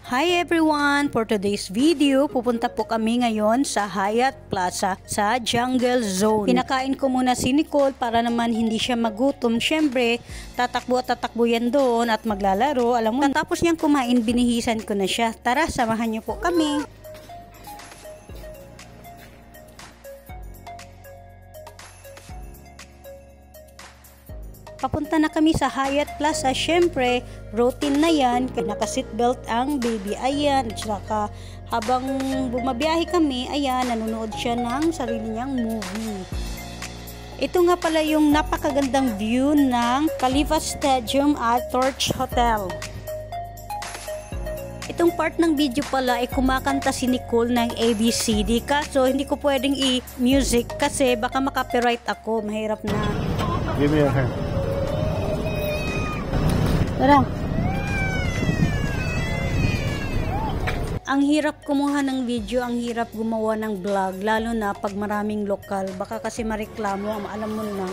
Hi everyone! For today's video, pupunta po kami ngayon sa Hyatt Plaza sa Jungle Zone. Pinakain ko muna si Nicole para naman hindi siya magutom. Siyempre, tatakbo yan doon at maglalaro. Alam mo, tapos niyang kumain, binihisan ko na siya. Tara, samahan niyo po kami. Papunta na kami sa Hyatt Plaza. Syempre, routine na yan. Naka-seatbelt ang baby. Ayan. At saka, habang bumabiyahe kami, ayan, nanonood siya ng sarili niyang movie. Ito nga pala yung napakagandang view ng Khalifa Stadium at Torch Hotel. Itong part ng video pala ay kumakanta si Nicole ng ABCD. Kaso, hindi ko pwedeng i-music kasi baka makapiright ako. Mahirap na. Give me your hand. Tara. Ang hirap kumuha ng video, ang hirap gumawa ng vlog, lalo na pag maraming lokal. Baka kasi mareklamo, alam mo na.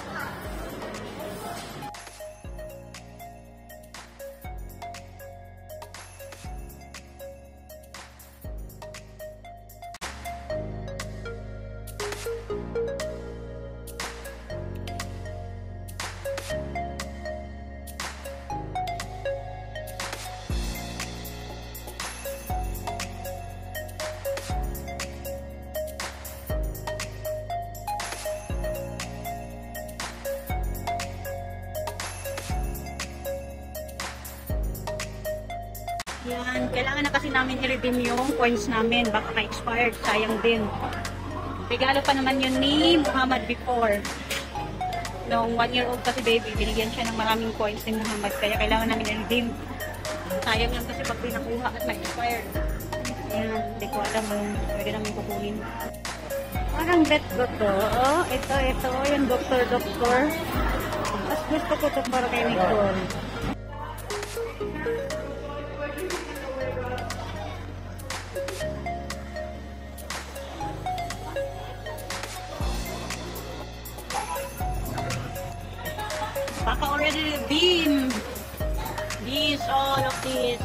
Yan, kailangan na kasi namin i-redeem yung coins namin. Baka ma-expired, sayang din. Regalo pa naman yun ni Muhammad before. Noong 1-year-old kasi baby, binigyan siya ng maraming coins ni Muhammad. Kaya kailangan namin i-redeem. Sayang lang kasi pag pinakuha at ma-expired. Yan, hindi ko alam kung pwede namin kukunin. Parang bet ko to. Oh, ito, yung doktor. Mas gusto ko to para kay Nicole. Baka already redeemed all of these.